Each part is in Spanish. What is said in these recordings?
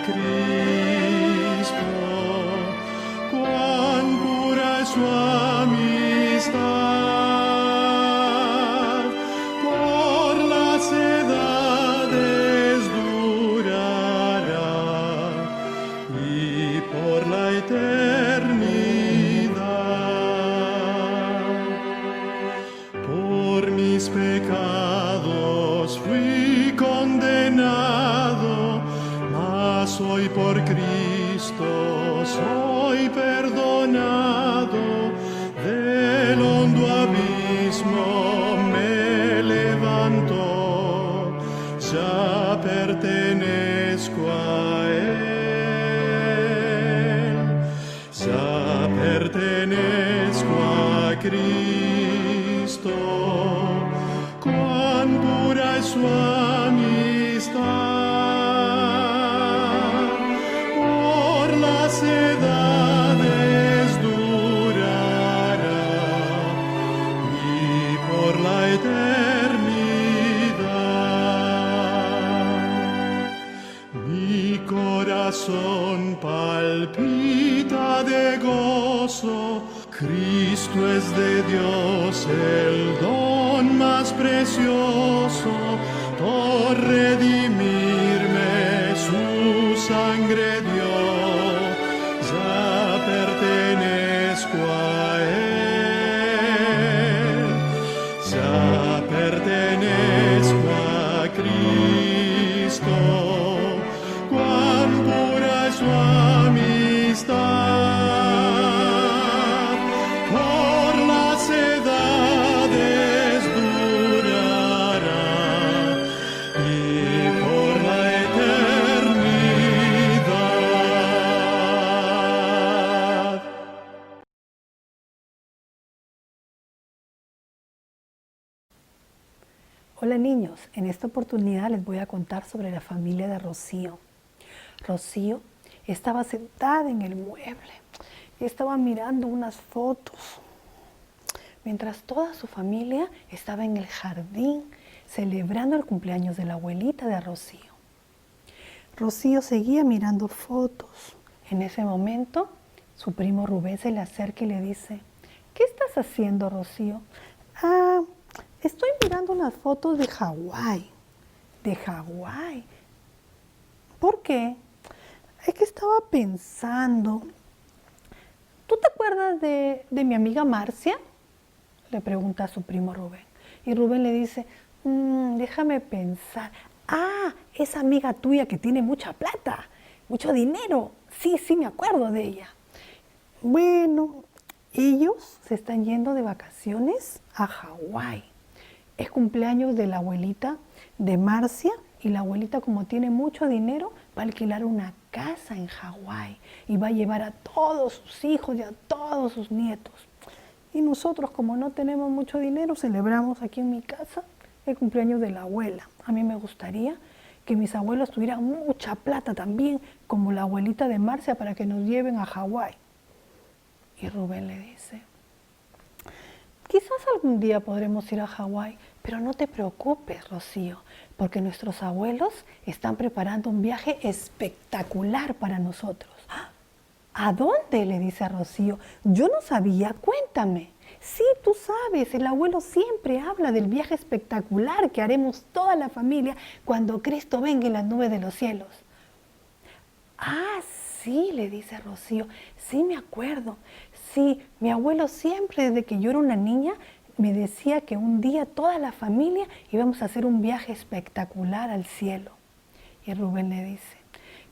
Cristo, cuán pura es su amistad, por las edades durará y por la eternidad. Por mis pecados fui condenado, mas hoy por Cristo soy perdonado. Del hondo abismo me levanto, ya pertenezco a Él, ya pertenezco a Cristo. Cuán pura es su amistad, por las edades durará y por la eternidad. Mi corazón palpita de gozo, Cristo es de Dios el don más precioso, por redimirme su sangre dio, ya pertenezco a Él, ya pertenezco a Cristo, cuán pura es su amistad, por las edades durará y por la eternidad. Hola niños, en esta oportunidad les voy a contar sobre la familia de Rocío. Rocío estaba sentada en el mueble y estaba mirando unas fotos, mientras toda su familia estaba en el jardín celebrando el cumpleaños de la abuelita de Rocío. Rocío seguía mirando fotos. En ese momento, su primo Rubén se le acerca y le dice: ¿qué estás haciendo, Rocío? Estoy mirando unas fotos de Hawái. ¿De Hawái? ¿Por qué? Es que estaba pensando. ¿Tú te acuerdas de mi amiga Marcia? Le pregunta a su primo Rubén. Y Rubén le dice: déjame pensar. Esa amiga tuya que tiene mucha plata, mucho dinero. Sí, me acuerdo de ella. Bueno, ellos se están yendo de vacaciones a Hawái. Es cumpleaños de la abuelita de Marcia y la abuelita, como tiene mucho dinero, va a alquilar una casa en Hawái y va a llevar a todos sus hijos y a todos sus nietos. Y nosotros, como no tenemos mucho dinero, celebramos aquí en mi casa el cumpleaños de la abuela. A mí me gustaría que mis abuelos tuvieran mucha plata también, como la abuelita de Marcia, para que nos lleven a Hawái. Y Rubén le dice: quizás algún día podremos ir a Hawái, pero no te preocupes, Rocío, porque nuestros abuelos están preparando un viaje espectacular para nosotros. ¿A dónde?, le dice a Rocío. Yo no sabía, cuéntame. Sí, tú sabes, el abuelo siempre habla del viaje espectacular que haremos toda la familia cuando Cristo venga en las nubes de los cielos. Sí, le dice Rocío, sí me acuerdo. Sí, mi abuelo siempre, desde que yo era una niña, me decía que un día toda la familia íbamos a hacer un viaje espectacular al cielo. Y Rubén le dice: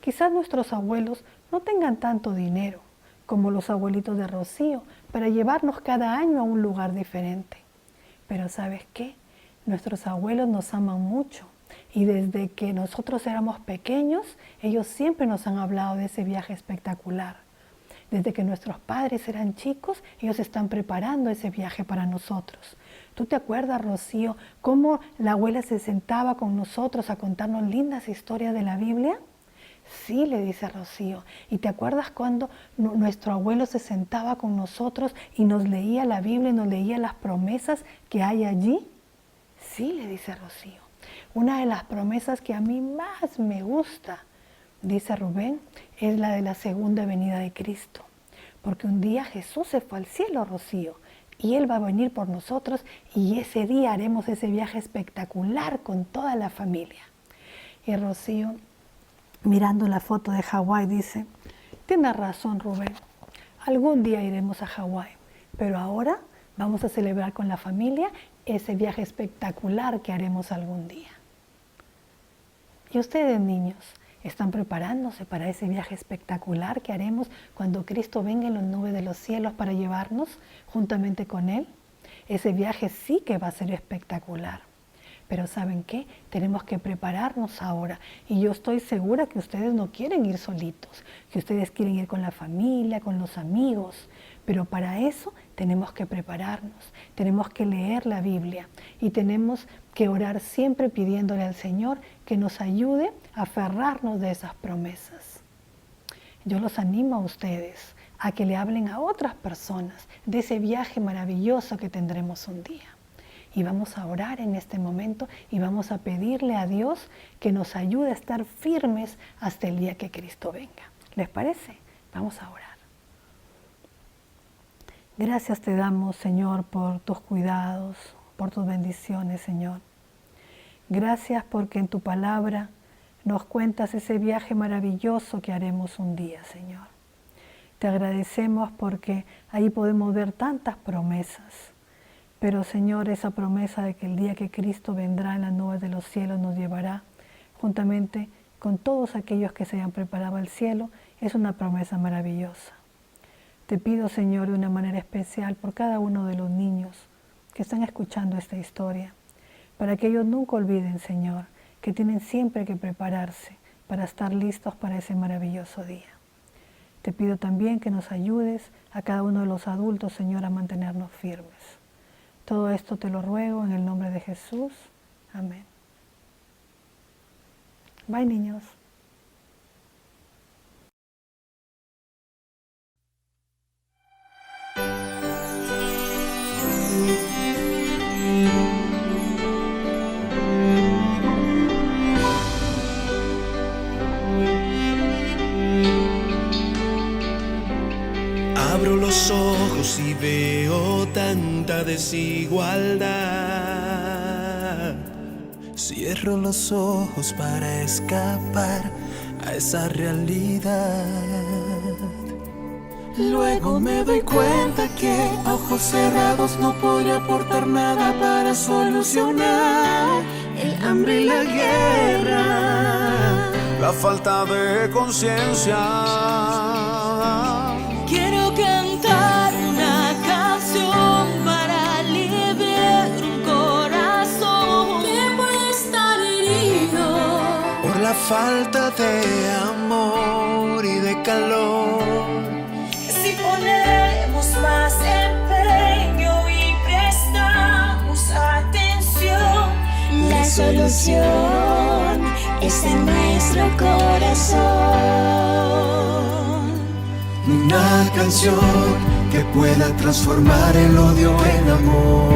quizás nuestros abuelos no tengan tanto dinero como los abuelitos de Rocío para llevarnos cada año a un lugar diferente. Pero ¿sabes qué? Nuestros abuelos nos aman mucho y desde que nosotros éramos pequeños, ellos siempre nos han hablado de ese viaje espectacular. Desde que nuestros padres eran chicos, ellos están preparando ese viaje para nosotros. ¿Tú te acuerdas, Rocío, cómo la abuela se sentaba con nosotros a contarnos lindas historias de la Biblia? Sí, le dice Rocío. ¿Y te acuerdas cuando nuestro abuelo se sentaba con nosotros y nos leía la Biblia y nos leía las promesas que hay allí? Sí, le dice Rocío. Una de las promesas que a mí más me gusta dice Rubén, es la de la segunda venida de Cristo. Porque un día Jesús se fue al cielo, Rocío, y Él va a venir por nosotros y ese día haremos ese viaje espectacular con toda la familia. Y Rocío, mirando la foto de Hawái, dice, tienes razón, Rubén, algún día iremos a Hawái, pero ahora vamos a celebrar con la familia ese viaje espectacular que haremos algún día. Y ustedes, niños, ¿están preparándose para ese viaje espectacular que haremos cuando Cristo venga en las nubes de los cielos para llevarnos juntamente con Él? Ese viaje sí que va a ser espectacular. Pero ¿saben qué? Tenemos que prepararnos ahora. Y yo estoy segura que ustedes no quieren ir solitos, que ustedes quieren ir con la familia, con los amigos. Pero para eso tenemos que prepararnos, tenemos que leer la Biblia y tenemos que orar siempre pidiéndole al Señor que nos ayude a aferrarnos de esas promesas. Yo los animo a ustedes a que le hablen a otras personas de ese viaje maravilloso que tendremos un día. Y vamos a orar en este momento y vamos a pedirle a Dios que nos ayude a estar firmes hasta el día que Cristo venga. ¿Les parece? Vamos a orar. Gracias te damos, Señor, por tus cuidados, por tus bendiciones, Señor. Gracias porque en tu palabra nos cuentas ese viaje maravilloso que haremos un día, Señor. Te agradecemos porque ahí podemos ver tantas promesas. Pero, Señor, esa promesa de que el día que Cristo vendrá en las nubes de los cielos nos llevará juntamente con todos aquellos que se hayan preparado al cielo, es una promesa maravillosa. Te pido, Señor, de una manera especial por cada uno de los niños que están escuchando esta historia, para que ellos nunca olviden, Señor, que tienen siempre que prepararse para estar listos para ese maravilloso día. Te pido también que nos ayudes a cada uno de los adultos, Señor, a mantenernos firmes. Todo esto te lo ruego en el nombre de Jesús. Amén. Bye, niños. Abro los ojos y veo tanta desigualdad. Cierro los ojos para escapar a esa realidad. Luego me doy cuenta que a ojos cerrados no podría aportar nada para solucionar el hambre y la guerra. La falta de conciencia. Quiero cantar una canción para aliviar un corazón que puede estar herido por la falta de amor y de calor. Si ponemos más empeño y prestamos atención, la solución está en nuestro corazón. Una canción que pueda transformar el odio en amor.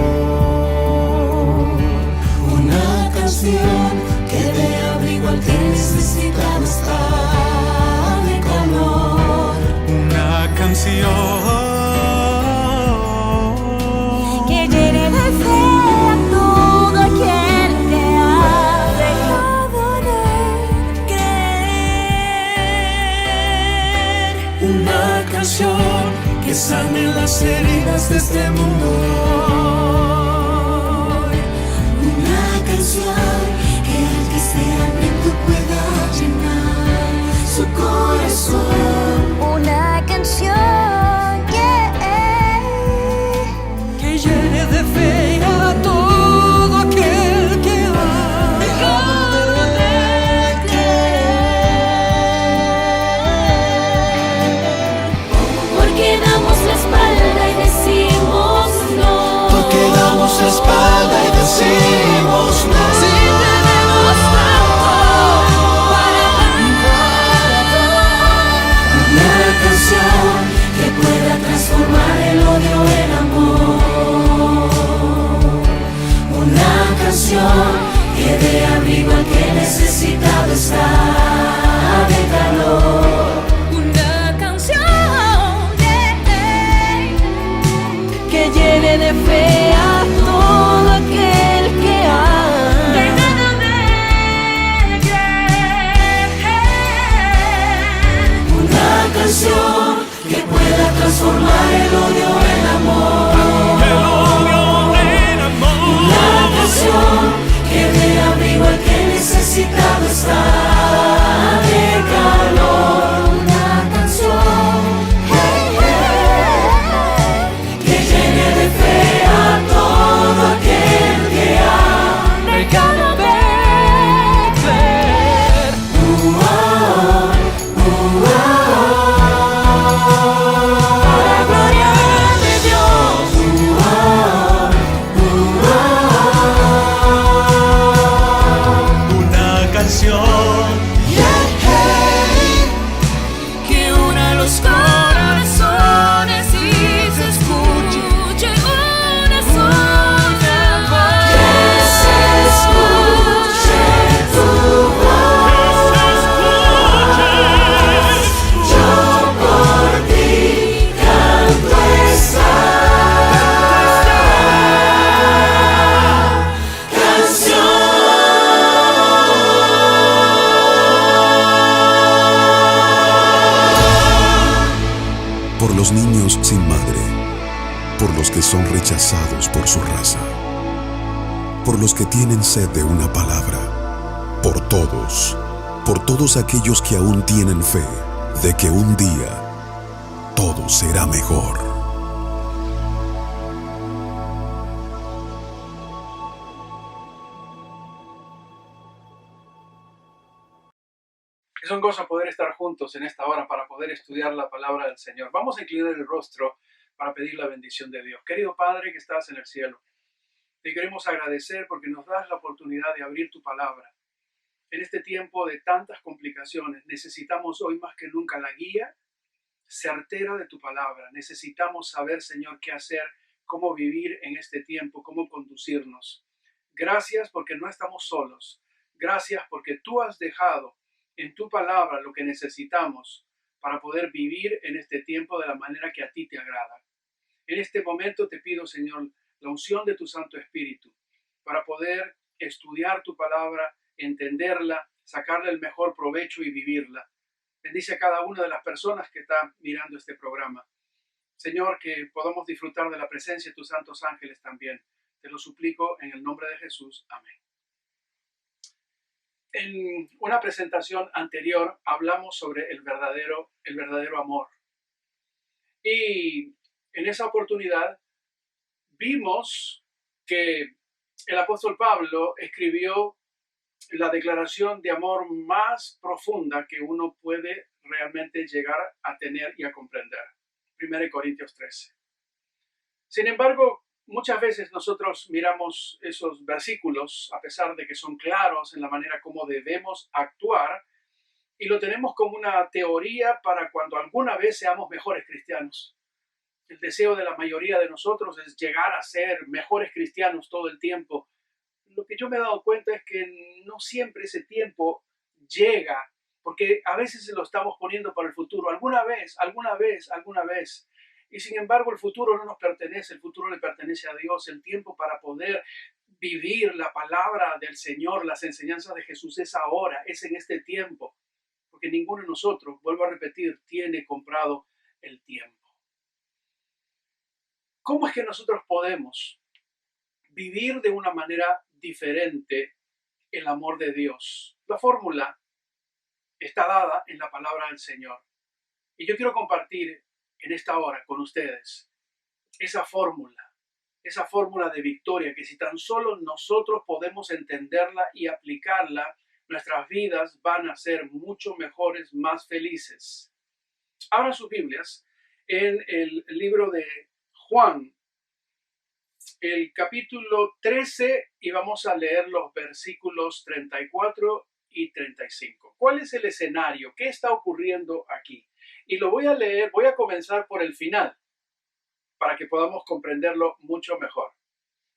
Una canción que dé abrigo al que necesitado está de calor. Una canción Que llene de fe a todo aquel que ha dejado de creer. Una canción que sane las heridas de este mundo. Una canción que al que esté hambriento pueda llenar su corazón. Una canción Que llene de fe a todo aquel que ha dejado de creer. porque damos la espalda y decimos no. Porque damos la espalda y decimos no. canción. Que una los corazones y se escuche una sola voz. Que se escuche tu voz. Yo por ti canto esta Por los niños sin madre, por los que son rechazados por su raza, por los que tienen sed de una palabra, por todos aquellos que aún tienen fe de que un día todo será mejor. Es un gozo poder estar juntos en esta hora para poder estudiar la palabra del Señor. Vamos a inclinar el rostro para pedir la bendición de Dios. Querido Padre que estás en el cielo, te queremos agradecer porque nos das la oportunidad de abrir tu palabra. En este tiempo de tantas complicaciones, necesitamos hoy más que nunca la guía certera de tu palabra. Necesitamos saber, Señor, qué hacer, cómo vivir en este tiempo, cómo conducirnos. Gracias porque no estamos solos. Gracias porque tú has dejado en tu palabra lo que necesitamos para poder vivir en este tiempo de la manera que a ti te agrada. En este momento te pido, Señor, la unción de tu Santo Espíritu para poder estudiar tu palabra, entenderla, sacarle el mejor provecho y vivirla. Bendice a cada una de las personas que están mirando este programa. Señor, que podamos disfrutar de la presencia de tus santos ángeles también. Te lo suplico en el nombre de Jesús. Amén. En una presentación anterior hablamos sobre el verdadero amor. Y en esa oportunidad vimos que el apóstol Pablo escribió la declaración de amor más profunda que uno puede realmente llegar a tener y a comprender. 1 Corintios 13. Sin embargo, muchas veces nosotros miramos esos versículos, a pesar de que son claros en la manera como debemos actuar, y lo tenemos como una teoría para cuando alguna vez seamos mejores cristianos. El deseo de la mayoría de nosotros es llegar a ser mejores cristianos todo el tiempo. Lo que yo me he dado cuenta es que no siempre ese tiempo llega, porque a veces se lo estamos poniendo para el futuro. Alguna vez. Y sin embargo, el futuro no nos pertenece, el futuro le pertenece a Dios. El tiempo para poder vivir la palabra del Señor, las enseñanzas de Jesús es ahora, es en este tiempo. Porque ninguno de nosotros, vuelvo a repetir, tiene comprado el tiempo. ¿Cómo es que nosotros podemos vivir de una manera diferente el amor de Dios? La fórmula está dada en la palabra del Señor. Y yo quiero compartir en esta hora con ustedes esa fórmula de victoria, que si tan solo nosotros podemos entenderla y aplicarla, nuestras vidas van a ser mucho mejores, más felices. Abran sus Biblias en el libro de Juan, el capítulo 13, y vamos a leer los versículos 34 y 35. ¿Cuál es el escenario? ¿Qué está ocurriendo aquí? Y lo voy a leer, voy a comenzar por el final, para que podamos comprenderlo mucho mejor.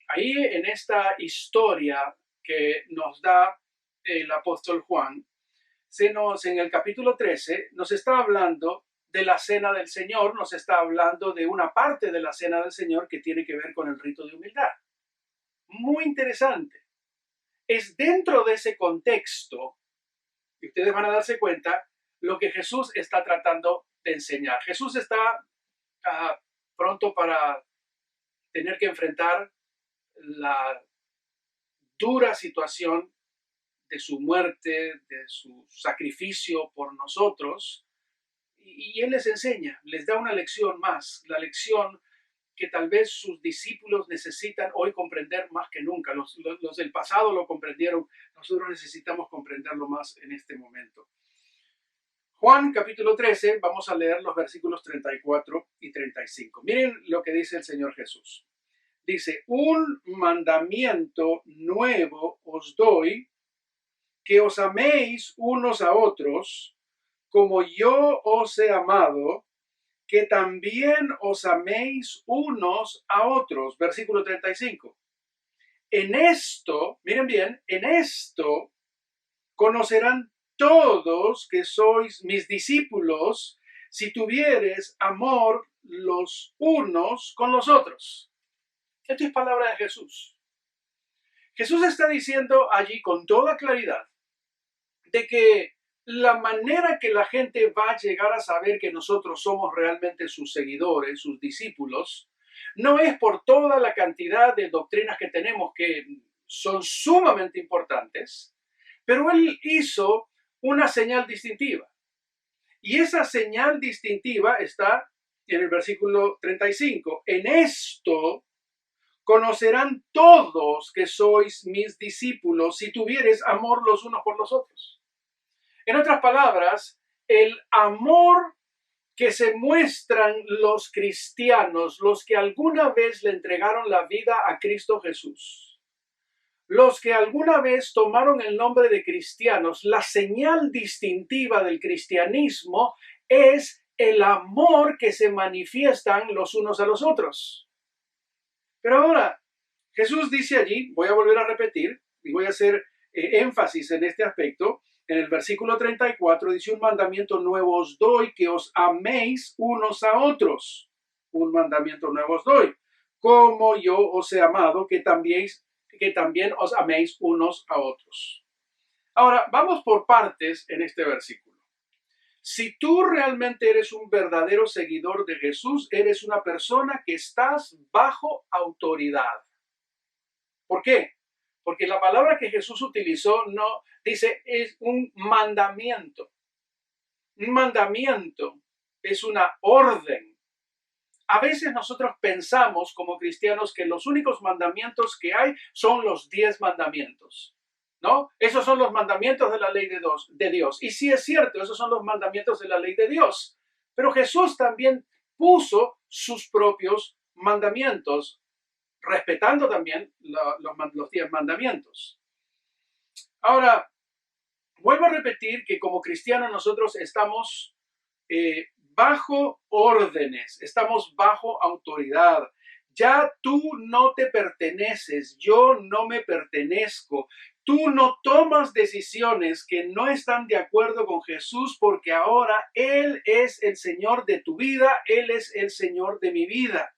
Ahí en esta historia que nos da el apóstol Juan, en el capítulo 13, nos está hablando de la cena del Señor, nos está hablando de una parte de la cena del Señor que tiene que ver con el rito de humildad. Muy interesante. Es dentro de ese contexto, y ustedes van a darse cuenta, lo que Jesús está tratando de enseñar. Jesús está pronto para tener que enfrentar la dura situación de su muerte, de su sacrificio por nosotros, y Él les enseña, les da una lección más, la lección que tal vez sus discípulos necesitan hoy comprender más que nunca. Los del pasado lo comprendieron, nosotros necesitamos comprenderlo más en este momento. Juan capítulo 13, vamos a leer los versículos 34 y 35. Miren lo que dice el Señor Jesús. Dice, un mandamiento nuevo os doy, que os améis unos a otros, como yo os he amado, que también os améis unos a otros. Versículo 35. En esto, miren bien, en esto conocerán todos que sois mis discípulos, si tuvieres amor los unos con los otros. Esto es palabra de Jesús. Jesús está diciendo allí con toda claridad de que la manera que la gente va a llegar a saber que nosotros somos realmente sus seguidores, sus discípulos, no es por toda la cantidad de doctrinas que tenemos que son sumamente importantes, pero él hizo una señal distintiva. Y esa señal distintiva está en el versículo 35. En esto conocerán todos que sois mis discípulos si tuviereis amor los unos por los otros. En otras palabras, el amor que se muestran los cristianos, los que alguna vez le entregaron la vida a Cristo Jesús, los que alguna vez tomaron el nombre de cristianos, la señal distintiva del cristianismo es el amor que se manifiestan los unos a los otros. Pero ahora, Jesús dice allí, voy a volver a repetir y voy a hacer énfasis en este aspecto. En el versículo 34 dice, un mandamiento nuevo os doy, que os améis unos a otros. Un mandamiento nuevo os doy, como yo os he amado, que también os améis unos a otros. Ahora, vamos por partes en este versículo. Si tú realmente eres un verdadero seguidor de Jesús, eres una persona que estás bajo autoridad. ¿Por qué? Porque la palabra que Jesús utilizó no dice es un mandamiento. Un mandamiento es una orden. A veces nosotros pensamos como cristianos que los únicos mandamientos que hay son los 10 mandamientos, ¿no? Esos son los mandamientos de la ley de Dios. Y sí es cierto, esos son los mandamientos de la ley de Dios. Pero Jesús también puso sus propios mandamientos, respetando también los 10 mandamientos. Ahora, vuelvo a repetir que como cristianos nosotros estamos bajo órdenes, estamos bajo autoridad. Ya tú no te perteneces, yo no me pertenezco. Tú no tomas decisiones que no están de acuerdo con Jesús porque ahora Él es el Señor de tu vida, Él es el Señor de mi vida.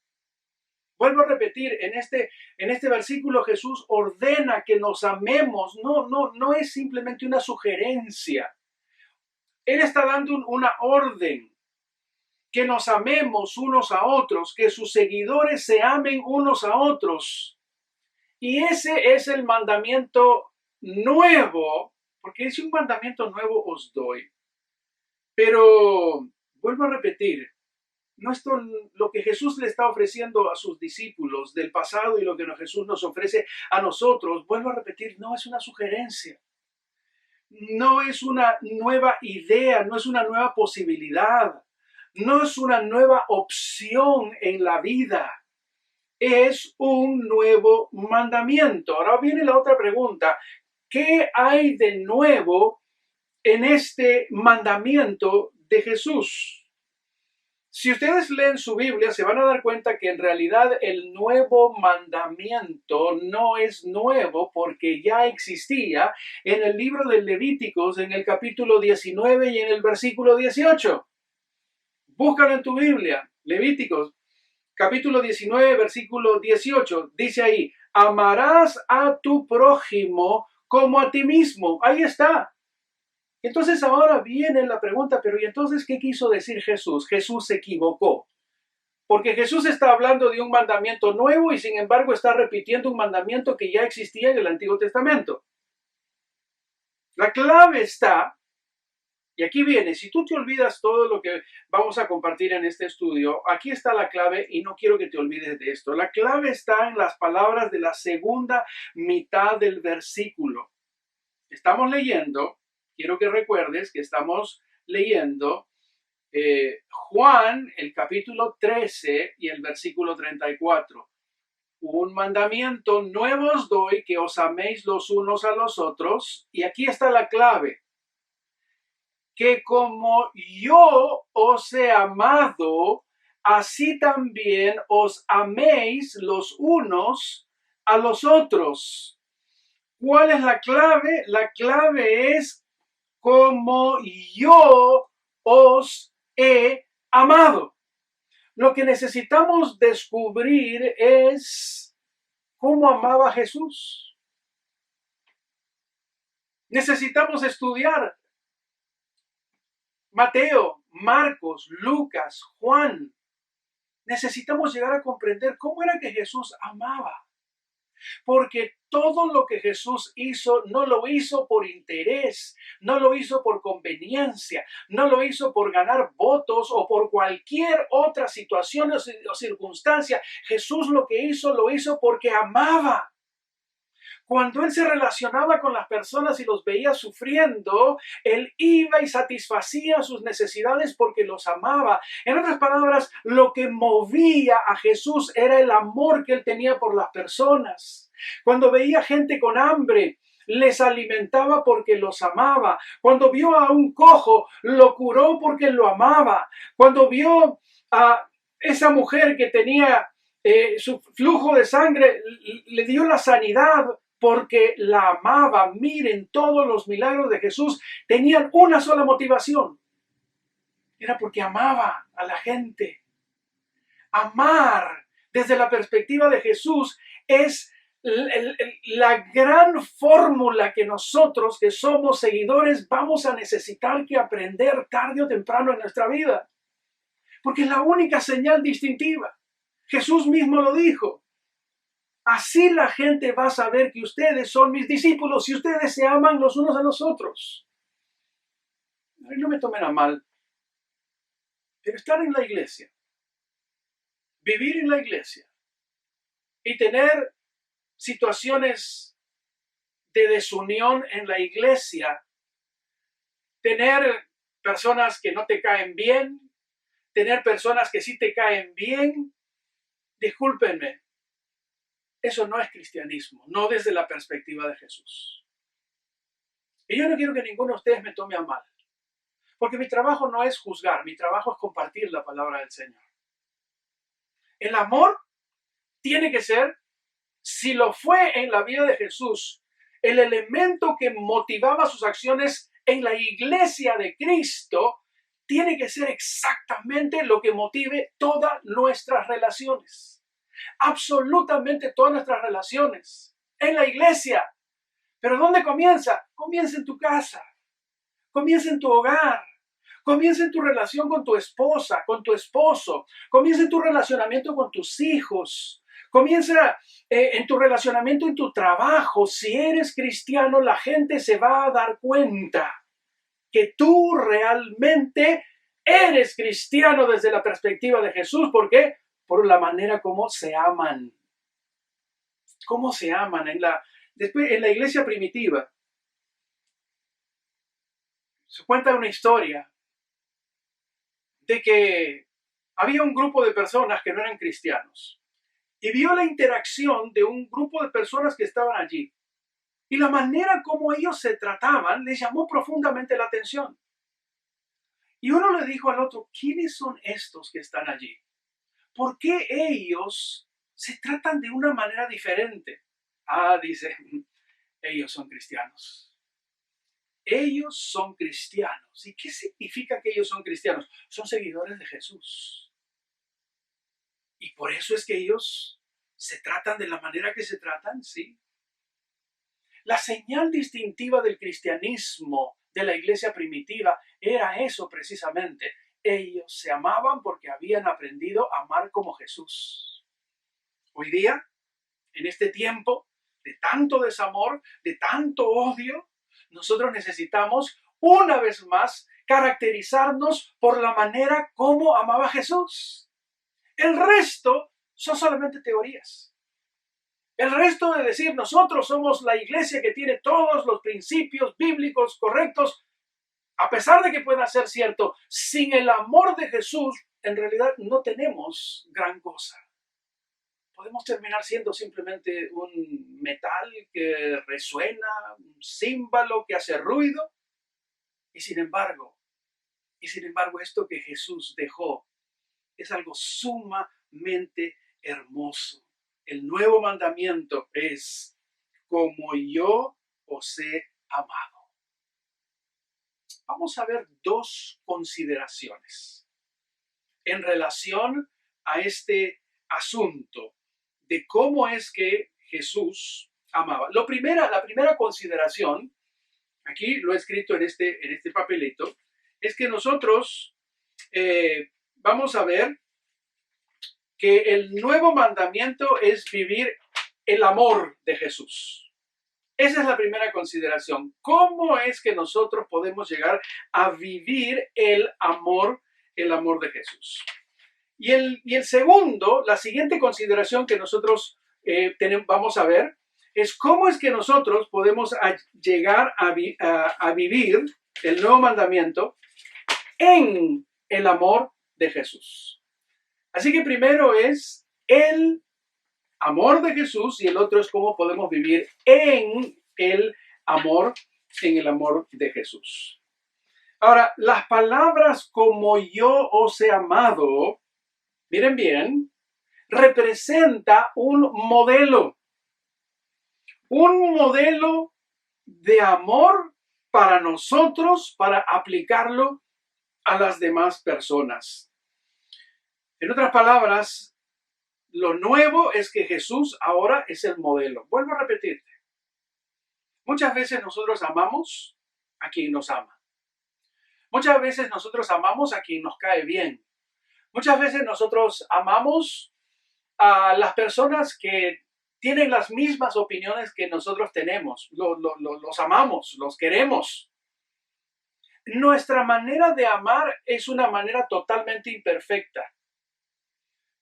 Vuelvo a repetir, en este versículo Jesús ordena que nos amemos, no es simplemente una sugerencia. Él está dando una orden, que nos amemos unos a otros, que sus seguidores se amen unos a otros. Y ese es el mandamiento nuevo, porque es un mandamiento nuevo os doy. Pero vuelvo a repetir, no es lo que Jesús le está ofreciendo a sus discípulos del pasado y lo que Jesús nos ofrece a nosotros. Vuelvo a repetir, no es una sugerencia. No es una nueva idea, no es una nueva posibilidad. No es una nueva opción en la vida. Es un nuevo mandamiento. Ahora viene la otra pregunta. ¿Qué hay de nuevo en este mandamiento de Jesús? Si ustedes leen su Biblia, se van a dar cuenta que en realidad el nuevo mandamiento no es nuevo porque ya existía en el libro de Levíticos, en el capítulo 19 y en el versículo 18. Búscalo en tu Biblia, Levíticos, capítulo 19, versículo 18. Dice ahí, amarás a tu prójimo como a ti mismo. Ahí está. Entonces ahora viene la pregunta, pero ¿y entonces qué quiso decir Jesús? Jesús se equivocó. Porque Jesús está hablando de un mandamiento nuevo y sin embargo está repitiendo un mandamiento que ya existía en el Antiguo Testamento. La clave está, y aquí viene, si tú te olvidas todo lo que vamos a compartir en este estudio, aquí está la clave y no quiero que te olvides de esto. La clave está en las palabras de la segunda mitad del versículo. Estamos leyendo. Quiero que recuerdes que estamos leyendo Juan, el capítulo 13 y el versículo 34. un mandamiento nuevo os doy, que os améis los unos a los otros. Y aquí está la clave. Que como yo os he amado, así también os améis los unos a los otros. ¿Cuál es la clave? La clave es como yo os he amado. Lo que necesitamos descubrir es cómo amaba Jesús. Necesitamos estudiar Mateo, Marcos, Lucas, Juan. Necesitamos llegar a comprender cómo era que Jesús amaba. Porque todo lo que Jesús hizo, no lo hizo por interés, no lo hizo por conveniencia, no lo hizo por ganar votos o por cualquier otra situación o circunstancia. Jesús lo que hizo, lo hizo porque amaba. Cuando Él se relacionaba con las personas y los veía sufriendo, Él iba y satisfacía sus necesidades porque los amaba. En otras palabras, lo que movía a Jesús era el amor que Él tenía por las personas. Cuando veía gente con hambre, les alimentaba porque los amaba. Cuando vio a un cojo, lo curó porque lo amaba. Cuando vio a esa mujer que tenía su flujo de sangre, le dio la sanidad porque la amaba. Miren, todos los milagros de Jesús tenían una sola motivación. Era porque amaba a la gente. Amar desde la perspectiva de Jesús es la gran fórmula que nosotros, que somos seguidores, vamos a necesitar que aprender tarde o temprano en nuestra vida. Porque es la única señal distintiva. Jesús mismo lo dijo. Así la gente va a saber que ustedes son mis discípulos si ustedes se aman los unos a los otros. No me tomen a mal, pero estar en la iglesia, vivir en la iglesia y tener situaciones de desunión en la iglesia, tener personas que no te caen bien, tener personas que sí te caen bien, discúlpenme. Eso no es cristianismo, no desde la perspectiva de Jesús. Y yo no quiero que ninguno de ustedes me tome a mal, porque mi trabajo no es juzgar, mi trabajo es compartir la palabra del Señor. El amor tiene que ser, si lo fue en la vida de Jesús, el elemento que motivaba sus acciones en la iglesia de Cristo, tiene que ser exactamente lo que motive todas nuestras relaciones. Absolutamente todas nuestras relaciones en la iglesia. ¿Pero dónde comienza? Comienza en tu casa, comienza en tu hogar, comienza en tu relación con tu esposa, con tu esposo, comienza en tu relacionamiento con tus hijos, comienza en tu relacionamiento en tu trabajo. Si eres cristiano, la gente se va a dar cuenta que tú realmente eres cristiano desde la perspectiva de Jesús. ¿Por qué? Por la manera como se aman. ¿Cómo se aman? Después, en la iglesia primitiva, se cuenta una historia de que había un grupo de personas que no eran cristianos y vio la interacción de un grupo de personas que estaban allí. Y la manera como ellos se trataban les llamó profundamente la atención. Y uno le dijo al otro, ¿quiénes son estos que están allí? ¿Por qué ellos se tratan de una manera diferente? Dice, ellos son cristianos. Ellos son cristianos. ¿Y qué significa que ellos son cristianos? Son seguidores de Jesús. Y por eso es que ellos se tratan de la manera que se tratan, ¿sí? La señal distintiva del cristianismo de la iglesia primitiva era eso precisamente. Ellos se amaban porque habían aprendido a amar como Jesús. Hoy día, en este tiempo de tanto desamor, de tanto odio, nosotros necesitamos una vez más caracterizarnos por la manera como amaba Jesús. El resto son solamente teorías. El resto de decir nosotros somos la iglesia que tiene todos los principios bíblicos correctos, a pesar de que pueda ser cierto, sin el amor de Jesús, en realidad no tenemos gran cosa. podemos terminar siendo simplemente un metal que resuena, un címbalo que hace ruido. Y sin embargo, esto que Jesús dejó es algo sumamente hermoso. El nuevo mandamiento es: como yo os he amado. Vamos a ver dos consideraciones en relación a este asunto de cómo es que Jesús amaba. La primera consideración, aquí lo he escrito en este papelito, es que nosotros vamos a ver que el nuevo mandamiento es vivir el amor de Jesús. Esa es la primera consideración. ¿Cómo es que nosotros podemos llegar a vivir el amor de Jesús? Y el segundo, la siguiente consideración que nosotros vamos a ver es cómo es que nosotros podemos llegar a vivir el nuevo mandamiento en el amor de Jesús. Así que primero es el amor de Jesús y el otro es cómo podemos vivir en el amor de Jesús. Ahora, las palabras como yo os he amado, miren bien, representa un modelo de amor para nosotros, para aplicarlo a las demás personas. En otras palabras, lo nuevo es que Jesús ahora es el modelo. Vuelvo a repetirte. Muchas veces nosotros amamos a quien nos ama. Muchas veces nosotros amamos a quien nos cae bien. Muchas veces nosotros amamos a las personas que tienen las mismas opiniones que nosotros tenemos. Los amamos, los queremos. Nuestra manera de amar es una manera totalmente imperfecta.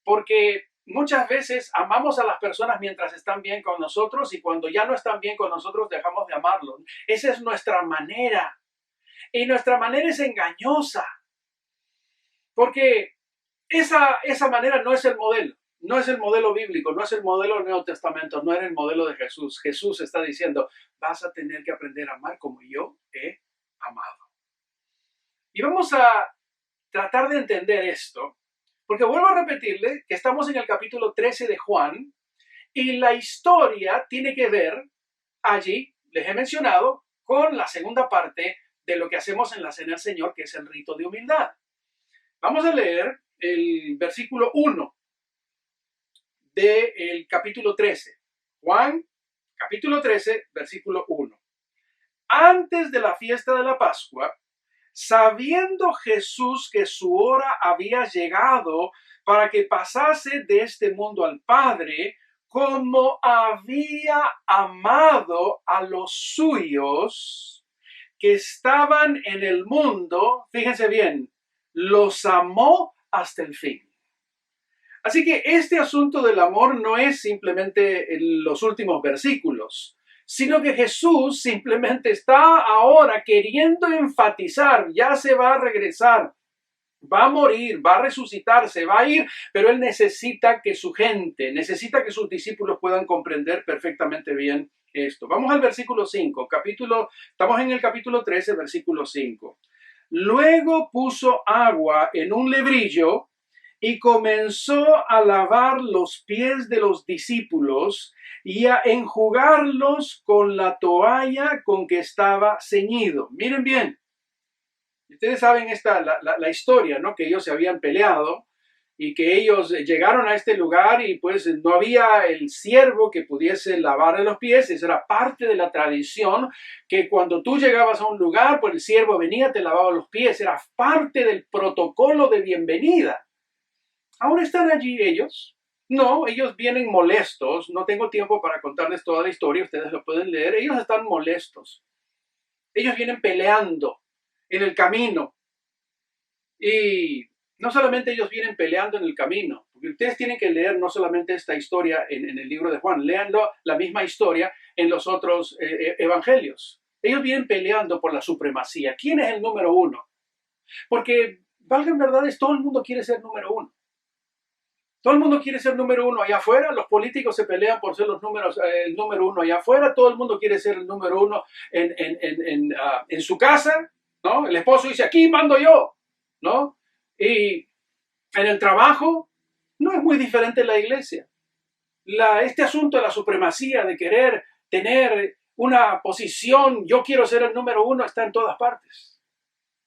Porque muchas veces amamos a las personas mientras están bien con nosotros y cuando ya no están bien con nosotros dejamos de amarlos. Esa es nuestra manera. Y nuestra manera es engañosa. Porque esa manera no es el modelo. No es el modelo bíblico, no es el modelo del Nuevo Testamento, no era el modelo de Jesús. Jesús está diciendo, vas a tener que aprender a amar como yo he amado. Y vamos a tratar de entender esto, porque vuelvo a repetirle que estamos en el capítulo 13 de Juan, y la historia tiene que ver allí, les he mencionado, con la segunda parte de lo que hacemos en la Cena del Señor, que es el rito de humildad. Vamos a leer el versículo 1 del capítulo 13. Juan, capítulo 13, versículo 1. Antes de la fiesta de la Pascua, sabiendo Jesús que su hora había llegado para que pasase de este mundo al Padre, como había amado a los suyos que estaban en el mundo, fíjense bien, los amó hasta el fin. Así que este asunto del amor no es simplemente en los últimos versículos, sino que Jesús simplemente está ahora queriendo enfatizar, ya se va a regresar, va a morir, va a resucitar, se va a ir, pero Él necesita que su gente, necesita que sus discípulos puedan comprender perfectamente bien esto. Vamos al versículo 5, estamos en el capítulo 13, versículo 5. Luego puso agua en un lebrillo y comenzó a lavar los pies de los discípulos y a enjugarlos con la toalla con que estaba ceñido. Miren bien, ustedes saben la historia, ¿no? Que ellos se habían peleado y que ellos llegaron a este lugar y pues no había el siervo que pudiese lavarle los pies. Esa era parte de la tradición, que cuando tú llegabas a un lugar, pues el siervo venía, te lavaba los pies. Era parte del protocolo de bienvenida. Ahora están allí ellos. No, ellos vienen molestos. No tengo tiempo para contarles toda la historia. Ustedes lo pueden leer. Ellos están molestos. Ellos vienen peleando en el camino. Y no solamente ellos vienen peleando en el camino. Porque ustedes tienen que leer no solamente esta historia en el libro de Juan. Léanlo, la misma historia en los otros evangelios. Ellos vienen peleando por la supremacía. ¿Quién es el número uno? Porque, valgan verdades, todo el mundo quiere ser número uno. Todo el mundo quiere ser número uno allá afuera, los políticos se pelean por ser el número uno allá afuera, todo el mundo quiere ser el número uno en su casa, ¿no? El esposo dice, aquí mando yo, ¿no? Y en el trabajo no es muy diferente en la iglesia. Este asunto de la supremacía, de querer tener una posición, yo quiero ser el número uno, está en todas partes.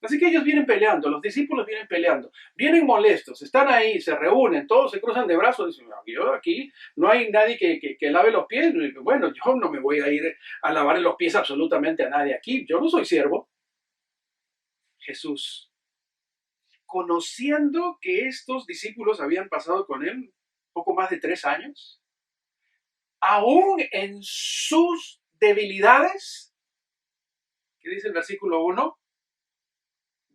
Así que ellos vienen peleando, los discípulos vienen peleando, vienen molestos, están ahí, se reúnen, todos se cruzan de brazos, dicen, yo aquí no hay nadie que lave los pies. Bueno, yo no me voy a ir a lavar los pies absolutamente a nadie aquí, yo no soy siervo. Jesús, conociendo que estos discípulos habían pasado con él poco más de 3 años, aún en sus debilidades, ¿qué dice el versículo 1?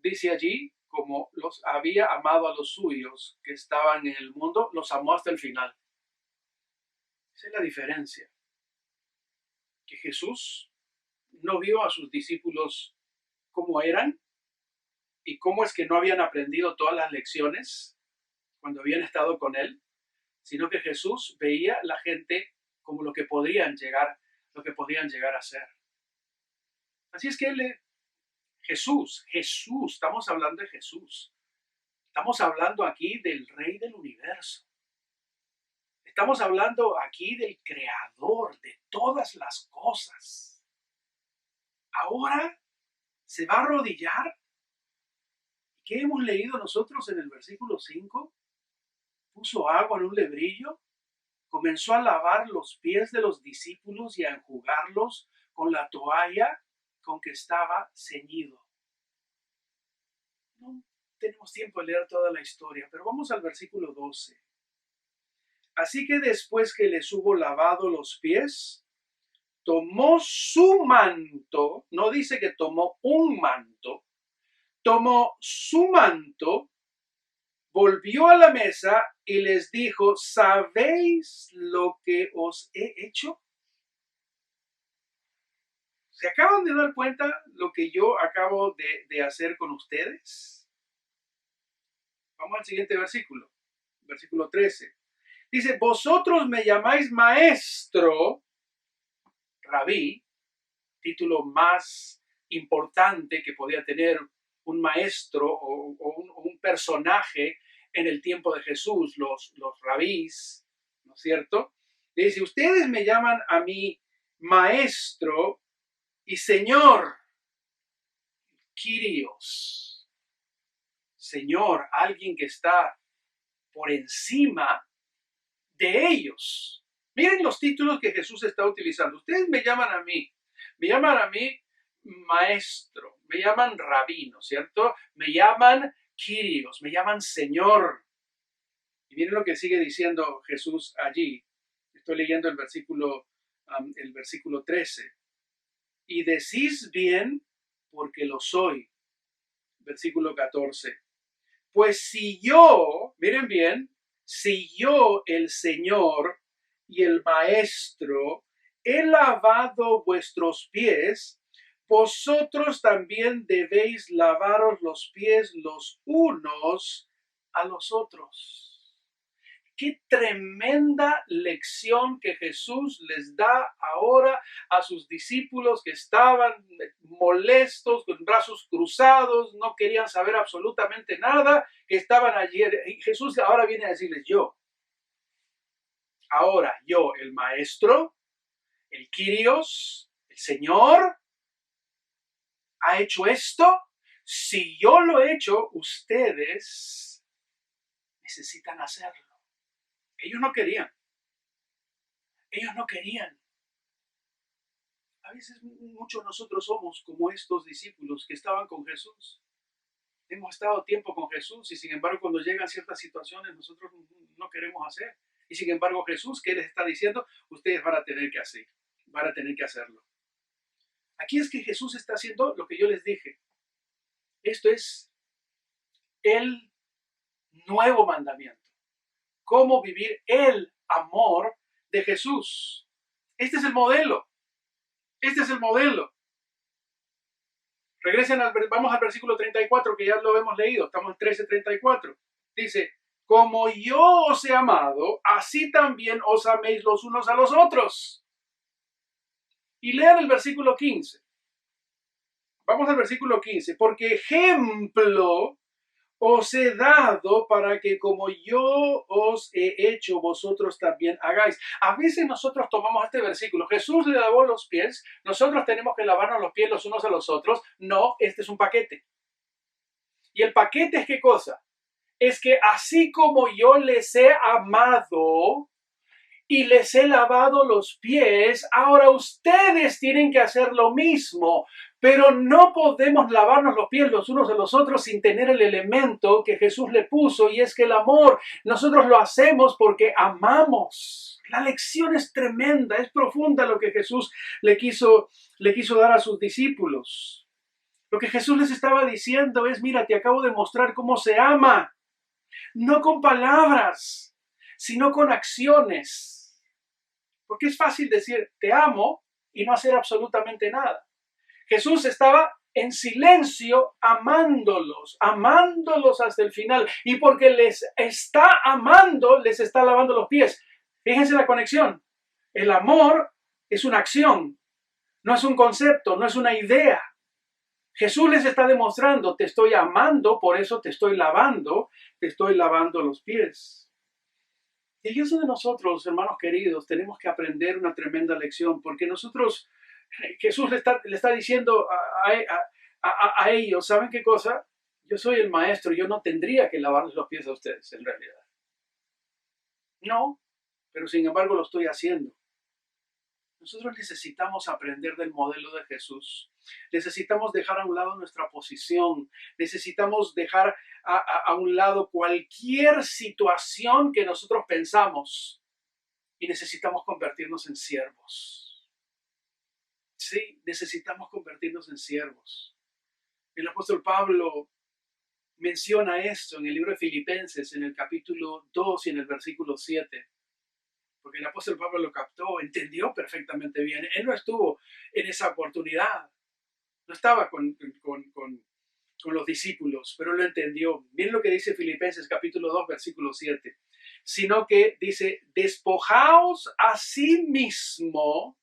Dice allí, como los había amado a los suyos que estaban en el mundo, los amó hasta el final. Esa es la diferencia. Que Jesús no vio a sus discípulos como eran y cómo es que no habían aprendido todas las lecciones cuando habían estado con él, sino que Jesús veía a la gente como lo que podían llegar a ser. Así es que Jesús, estamos hablando de Jesús. Estamos hablando aquí del Rey del universo. Estamos hablando aquí del Creador de todas las cosas. Ahora se va a arrodillar. ¿Qué hemos leído nosotros en el versículo 5? Puso agua en un lebrillo, comenzó a lavar los pies de los discípulos y a enjugarlos con la toalla con que estaba ceñido. No tenemos tiempo de leer toda la historia, pero vamos al versículo 12. Así que después que les hubo lavado los pies, tomó su manto, no dice que tomó un manto, tomó su manto, volvió a la mesa y les dijo, ¿sabéis lo que os he hecho? ¿Se acaban de dar cuenta lo que yo acabo de hacer con ustedes? Vamos al siguiente versículo, versículo 13. Dice, vosotros me llamáis maestro, rabí, título más importante que podía tener un maestro o un personaje en el tiempo de Jesús, los rabís, ¿no es cierto? Dice, ustedes me llaman a mí maestro y Señor, Kyrios, Señor, alguien que está por encima de ellos. Miren los títulos que Jesús está utilizando. Ustedes me llaman a mí maestro, me llaman rabino, ¿cierto? Me llaman Kyrios, me llaman Señor. Y miren lo que sigue diciendo Jesús allí. Estoy leyendo el versículo 13. Y decís bien porque lo soy. Versículo 14. Pues si yo, miren bien, si yo, el Señor y el Maestro, he lavado vuestros pies, vosotros también debéis lavaros los pies los unos a los otros. Qué tremenda lección que Jesús les da ahora a sus discípulos que estaban molestos, con brazos cruzados, no querían saber absolutamente nada, que estaban allí. Y Jesús ahora viene a decirles, ahora yo, el Maestro, el Kyrios, el Señor, ha hecho esto. Si yo lo he hecho, ustedes necesitan hacerlo. Ellos no querían. A veces muchos nosotros somos como estos discípulos que estaban con Jesús. Hemos estado tiempo con Jesús y sin embargo cuando llegan ciertas situaciones nosotros no queremos hacer. Y sin embargo Jesús, ¿qué les está diciendo? Ustedes van a tener que hacer, van a tener que hacerlo. Aquí es que Jesús está haciendo lo que yo les dije. Esto es el nuevo mandamiento. Cómo vivir el amor de Jesús. Este es el modelo. Vamos al versículo 34 que ya lo hemos leído. Estamos en 13:34. Dice, como yo os he amado, así también os améis los unos a los otros. Y lean el versículo 15. Vamos al versículo 15. Porque ejemplo os he dado para que como yo os he hecho, vosotros también hagáis. A veces nosotros tomamos este versículo. Jesús le lavó los pies. Nosotros tenemos que lavarnos los pies los unos a los otros. No, este es un paquete. ¿Y el paquete es qué cosa? Es que así como yo les he amado y les he lavado los pies, ahora ustedes tienen que hacer lo mismo. Pero no podemos lavarnos los pies los unos a los otros sin tener el elemento que Jesús le puso, y es que el amor, nosotros lo hacemos porque amamos. La lección es tremenda, es profunda lo que Jesús le quiso dar a sus discípulos. Lo que Jesús les estaba diciendo es, mira, te acabo de mostrar cómo se ama. No con palabras, sino con acciones. Porque es fácil decir, te amo, y no hacer absolutamente nada. Jesús estaba en silencio amándolos hasta el final. Y porque les está amando, les está lavando los pies. Fíjense la conexión. El amor es una acción, no es un concepto, no es una idea. Jesús les está demostrando, te estoy amando, por eso te estoy lavando los pies. Y eso de nosotros, hermanos queridos, tenemos que aprender una tremenda lección, porque nosotros, Jesús le está diciendo a ellos, ¿saben qué cosa? Yo soy el maestro, yo no tendría que lavarles los pies a ustedes, en realidad. No, pero sin embargo lo estoy haciendo. Nosotros necesitamos aprender del modelo de Jesús. Necesitamos dejar a un lado nuestra posición. Necesitamos dejar a un lado cualquier situación que nosotros pensamos. Y necesitamos convertirnos en siervos. Sí, necesitamos convertirnos en siervos. El apóstol Pablo menciona esto en el libro de Filipenses, en el capítulo 2 y en el versículo 7. Porque el apóstol Pablo lo captó, entendió perfectamente bien. Él no estuvo en esa oportunidad. No estaba con los discípulos, pero lo entendió. Miren lo que dice Filipenses capítulo 2, versículo 7. Sino que dice, despojaos a sí mismo,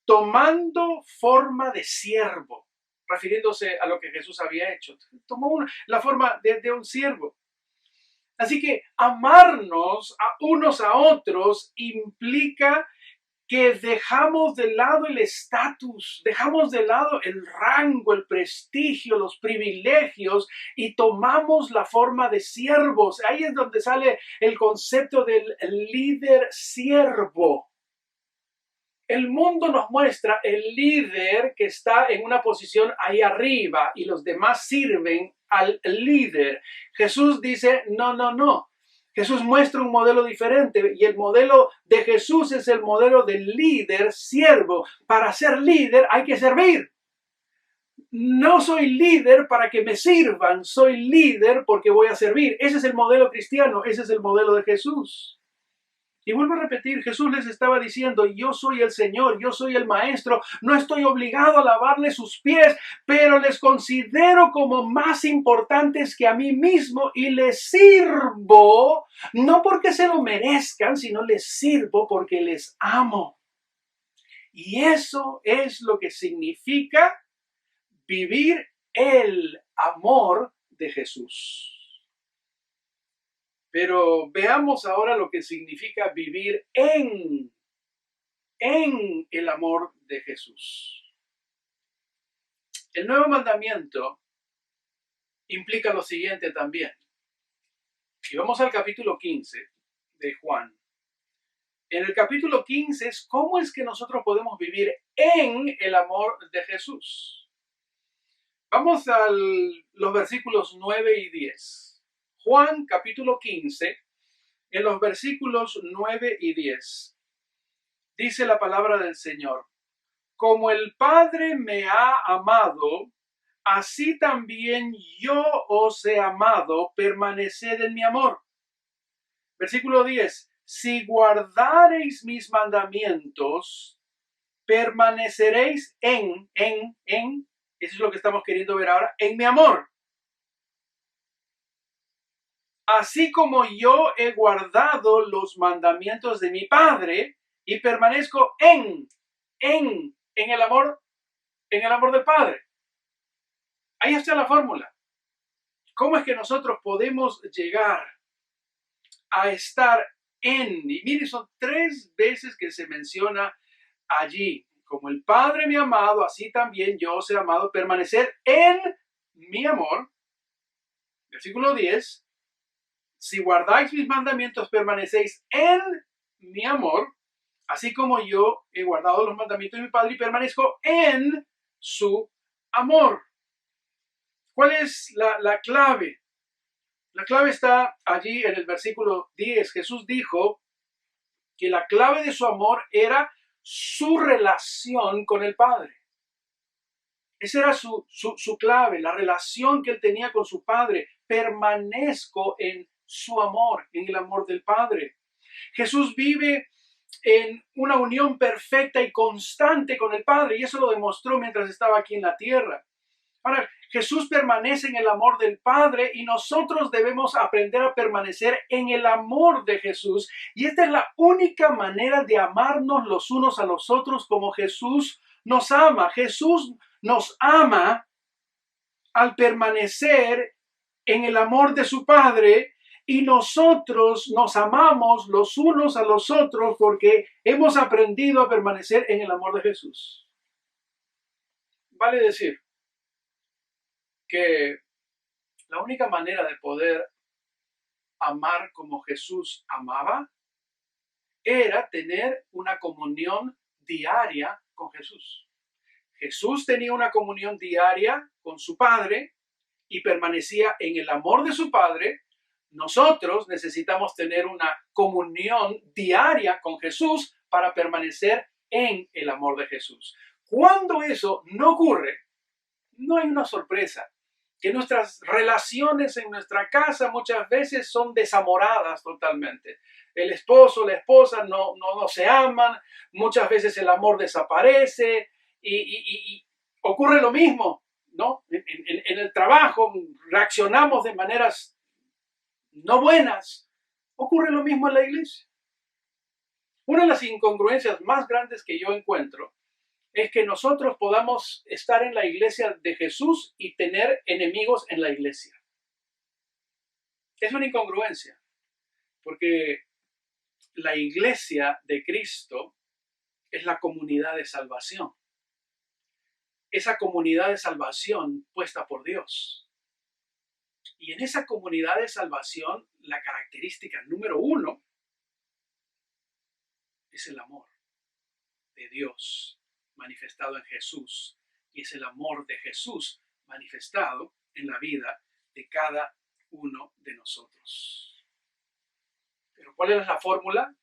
tomando forma de siervo. Refiriéndose a lo que Jesús había hecho. Tomó la forma de un siervo. Así que amarnos a unos a otros implica que dejamos de lado el estatus, dejamos de lado el rango, el prestigio, los privilegios y tomamos la forma de siervos. Ahí es donde sale el concepto del líder siervo. El mundo nos muestra el líder que está en una posición ahí arriba y los demás sirven al líder. Jesús dice, no. Jesús muestra un modelo diferente y el modelo de Jesús es el modelo del líder siervo. Para ser líder hay que servir. No soy líder para que me sirvan, soy líder porque voy a servir. Ese es el modelo cristiano, ese es el modelo de Jesús. Y vuelvo a repetir, Jesús les estaba diciendo, yo soy el Señor, yo soy el Maestro, no estoy obligado a lavarles sus pies, pero les considero como más importantes que a mí mismo y les sirvo, no porque se lo merezcan, sino les sirvo porque les amo. Y eso es lo que significa vivir el amor de Jesús. Pero veamos ahora lo que significa vivir en el amor de Jesús. El nuevo mandamiento implica lo siguiente también. Y vamos al capítulo 15 de Juan. En el capítulo 15 es cómo es que nosotros podemos vivir en el amor de Jesús. Vamos a los versículos 9 y 10. Juan capítulo 15, en los versículos 9 y 10, dice la palabra del Señor, como el Padre me ha amado, así también yo os he amado, permaneced en mi amor. Versículo 10, si guardareis mis mandamientos, permaneceréis eso es lo que estamos queriendo ver ahora, en mi amor. así como yo he guardado los mandamientos de mi Padre y permanezco en el amor del Padre. Ahí está la fórmula. ¿Cómo es que nosotros podemos llegar a estar en? Y miren, son 3 veces que se menciona allí. Como el Padre me ha amado, así también yo os he amado. Permanecer en mi amor. Versículo 10. Si guardáis mis mandamientos, permanecéis en mi amor, así como yo he guardado los mandamientos de mi Padre y permanezco en su amor. ¿Cuál es la clave? La clave está allí en el versículo 10. Jesús dijo que la clave de su amor era su relación con el Padre. Esa era su clave, la relación que él tenía con su Padre. Permanezco en su amor, en el amor del Padre. Jesús vive en una unión perfecta y constante con el Padre, y eso lo demostró mientras estaba aquí en la tierra. Ahora, Jesús permanece en el amor del Padre y nosotros debemos aprender a permanecer en el amor de Jesús. Y esta es la única manera de amarnos los unos a los otros como Jesús nos ama. Jesús nos ama al permanecer en el amor de su Padre y nosotros nos amamos los unos a los otros porque hemos aprendido a permanecer en el amor de Jesús. Vale decir que la única manera de poder amar como Jesús amaba era tener una comunión diaria con Jesús. Jesús tenía una comunión diaria con su Padre y permanecía en el amor de su Padre. Nosotros necesitamos tener una comunión diaria con Jesús para permanecer en el amor de Jesús. Cuando eso no ocurre, no hay una sorpresa. Que nuestras relaciones en nuestra casa muchas veces son desamoradas totalmente. El esposo, la esposa no se aman, muchas veces el amor desaparece y ocurre lo mismo, ¿no? En el trabajo reaccionamos de maneras no buenas. Ocurre lo mismo en la iglesia. Una de las incongruencias más grandes que yo encuentro es que nosotros podamos estar en la iglesia de Jesús y tener enemigos en la iglesia. Es una incongruencia, porque la iglesia de Cristo es la comunidad de salvación. Esa comunidad de salvación puesta por Dios. Y en esa comunidad de salvación, la característica número 1 es el amor de Dios manifestado en Jesús, y es el amor de Jesús manifestado en la vida de cada uno de nosotros. Pero ¿cuál es la fórmula?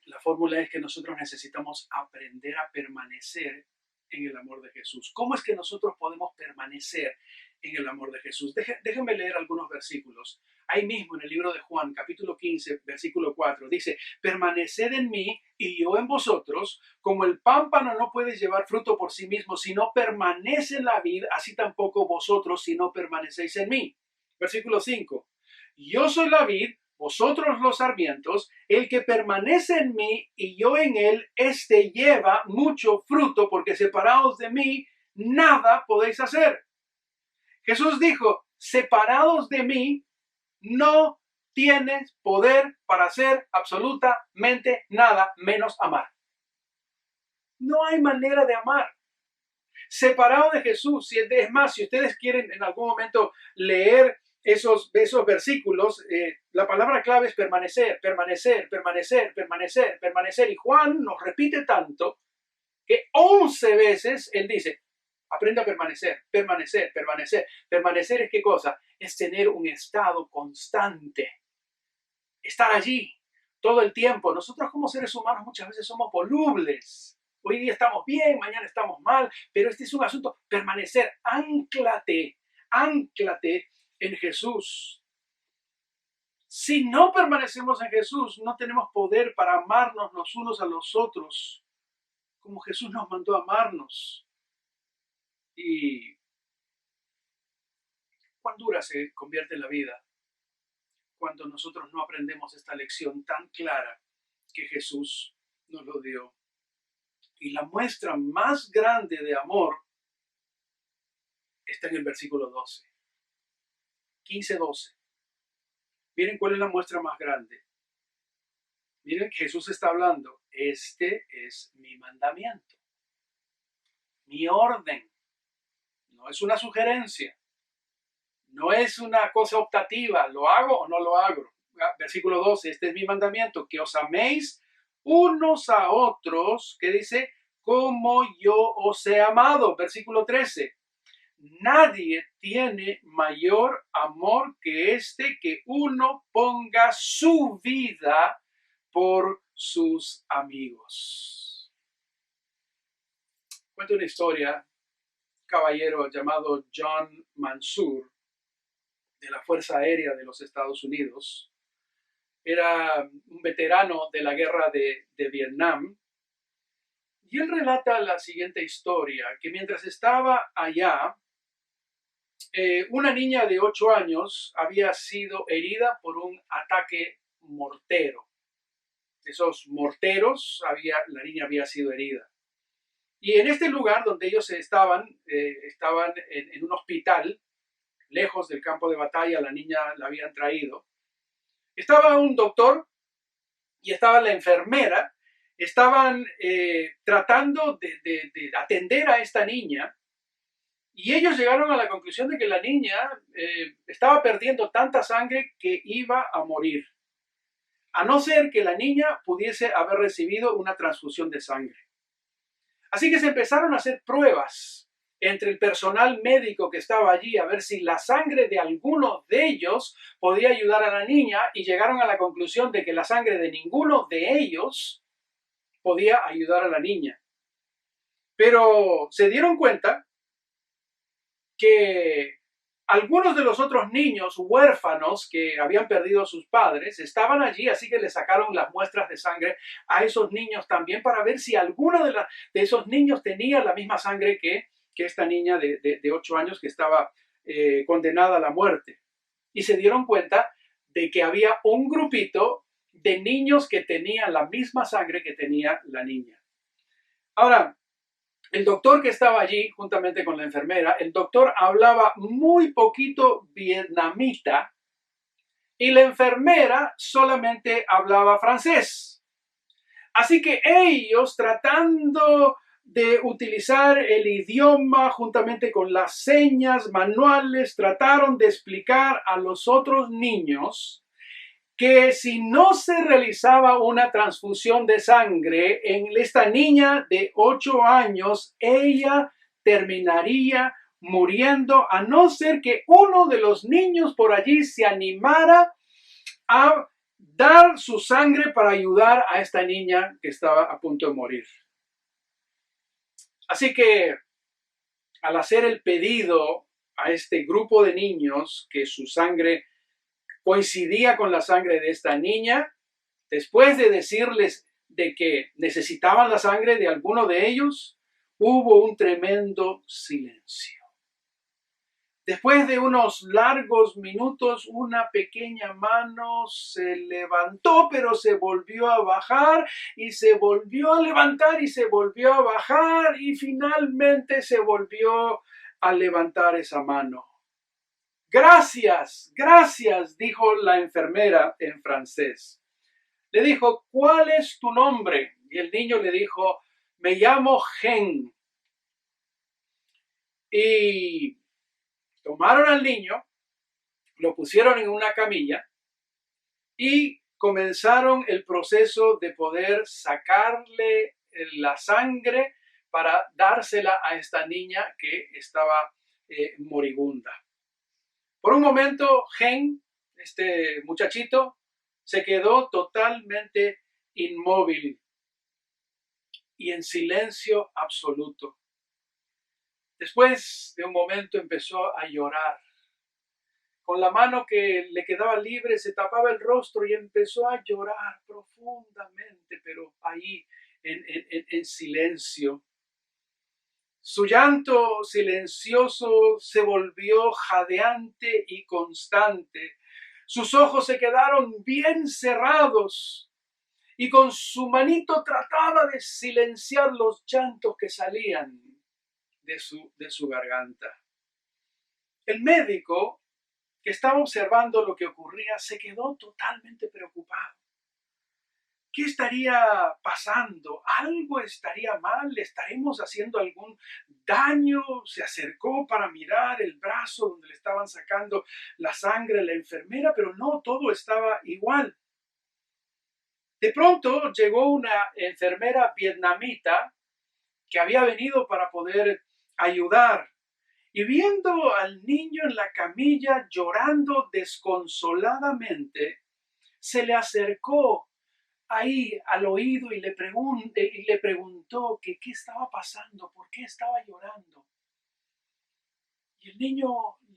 La fórmula es que nosotros necesitamos aprender a permanecer en el amor de Jesús. ¿Cómo es que nosotros podemos permanecer en el amor de Jesús? Déjenme leer algunos versículos. Ahí mismo en el libro de Juan, capítulo 15, versículo 4, dice: permaneced en mí y yo en vosotros, como el pámpano no puede llevar fruto por sí mismo si no permanece en la vid, así tampoco vosotros si no permanecéis en mí. Versículo 5, yo soy la vid, vosotros los sarmientos, el que permanece en mí y yo en él, éste lleva mucho fruto, porque separados de mí, nada podéis hacer. Jesús dijo: separados de mí, no tienes poder para hacer absolutamente nada menos amar. No hay manera de amar. Separado de Jesús, es más, si ustedes quieren en algún momento leer esos versículos, la palabra clave es permanecer, permanecer, permanecer, permanecer, permanecer. Y Juan nos repite tanto que 11 veces él dice: aprende a permanecer, permanecer, permanecer. Permanecer es ¿qué cosa? Es tener un estado constante. Estar allí todo el tiempo. Nosotros como seres humanos muchas veces somos volubles. Hoy día estamos bien, mañana estamos mal, pero este es un asunto. Permanecer, ánclate en Jesús. Si no permanecemos en Jesús, no tenemos poder para amarnos los unos a los otros, como Jesús nos mandó a amarnos. ¿Y cuán dura se convierte la vida cuando nosotros no aprendemos esta lección tan clara que Jesús nos lo dio. Y la muestra más grande de amor está en el versículo 12. 15-12. Miren cuál es la muestra más grande. Miren, Jesús está hablando. Este es mi mandamiento, mi orden. No es una sugerencia. No es una cosa optativa. ¿Lo hago o no lo hago? Versículo 12. Este es mi mandamiento, que os améis unos a otros, que dice, como yo os he amado. Versículo 13. Nadie tiene mayor amor que este, que uno ponga su vida por sus amigos. Cuento una historia, un caballero llamado John Mansour, de la Fuerza Aérea de los Estados Unidos. Era un veterano de la guerra de Vietnam. Y él relata la siguiente historia, que mientras estaba allá, una niña de 8 años había sido herida por un ataque mortero. De esos morteros, la niña había sido herida. Y en este lugar donde ellos estaban en un hospital, lejos del campo de batalla, la niña la habían traído. Estaba un doctor y estaba la enfermera, estaban tratando de atender a esta niña. Y ellos llegaron a la conclusión de que la niña estaba perdiendo tanta sangre que iba a morir, a no ser que la niña pudiese haber recibido una transfusión de sangre. Así que se empezaron a hacer pruebas entre el personal médico que estaba allí a ver si la sangre de alguno de ellos podía ayudar a la niña, y llegaron a la conclusión de que la sangre de ninguno de ellos podía ayudar a la niña. Pero se dieron cuenta que algunos de los otros niños huérfanos que habían perdido a sus padres estaban allí, así que le sacaron las muestras de sangre a esos niños también para ver si alguno de esos niños tenía la misma sangre que esta niña de 8 años que estaba condenada a la muerte. Y se dieron cuenta de que había un grupito de niños que tenían la misma sangre que tenía la niña. Ahora, el doctor que estaba allí, juntamente con la enfermera, el doctor hablaba muy poquito vietnamita y la enfermera solamente hablaba francés. Así que ellos, tratando de utilizar el idioma juntamente con las señas manuales, trataron de explicar a los otros niños que si no se realizaba una transfusión de sangre en esta niña de 8 años, ella terminaría muriendo, a no ser que uno de los niños por allí se animara a dar su sangre para ayudar a esta niña que estaba a punto de morir. Así que, al hacer el pedido a este grupo de niños que su sangre coincidía con la sangre de esta niña, después de decirles de que necesitaban la sangre de alguno de ellos, hubo un tremendo silencio. Después de unos largos minutos, una pequeña mano se levantó, pero se volvió a bajar, y se volvió a levantar, y se volvió a bajar, y finalmente se volvió a levantar esa mano. Gracias, gracias, dijo la enfermera en francés. Le dijo, ¿cuál es tu nombre? Y el niño le dijo, me llamo Gen. Y tomaron al niño, lo pusieron en una camilla y comenzaron el proceso de poder sacarle la sangre para dársela a esta niña que estaba moribunda. Por un momento, Gen, este muchachito, se quedó totalmente inmóvil y en silencio absoluto. Después de un momento empezó a llorar. Con la mano que le quedaba libre se tapaba el rostro y empezó a llorar profundamente, pero ahí en silencio. Su llanto silencioso se volvió jadeante y constante, Sus ojos se quedaron bien cerrados y con su manito trataba de silenciar los llantos que salían de su garganta. El médico, que estaba observando lo que ocurría, se quedó totalmente preocupado. ¿Qué estaría pasando? ¿Algo estaría mal? ¿Le estaremos haciendo algún daño? Se acercó para mirar el brazo donde le estaban sacando la sangre a la enfermera, pero no, todo estaba igual. De pronto llegó una enfermera vietnamita que había venido para poder ayudar. Y viendo al niño en la camilla llorando desconsoladamente, se le acercó ahí al oído y le preguntó que qué estaba pasando, por qué estaba llorando. Y el niño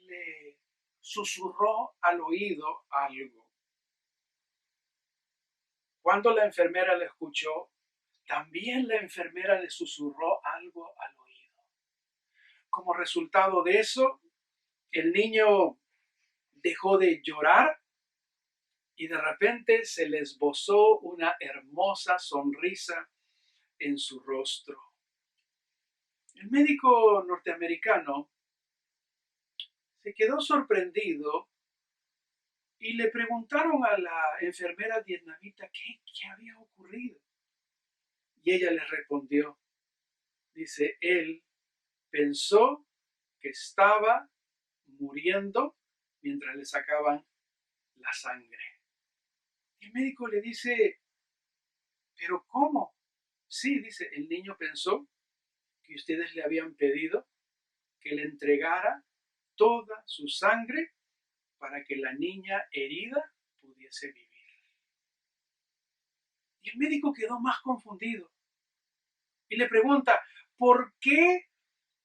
le susurró al oído algo. Cuando la enfermera le escuchó, también la enfermera le susurró algo al oído. Como resultado de eso, el niño dejó de llorar y de repente se le esbozó una hermosa sonrisa en su rostro. El médico norteamericano se quedó sorprendido y le preguntaron a la enfermera vietnamita qué había ocurrido. Y ella les respondió, dice, él pensó que estaba muriendo mientras le sacaban la sangre. Y el médico le dice, ¿pero cómo? Sí, dice, el niño pensó que ustedes le habían pedido que le entregara toda su sangre para que la niña herida pudiese vivir. Y el médico quedó más confundido y le pregunta, ¿por qué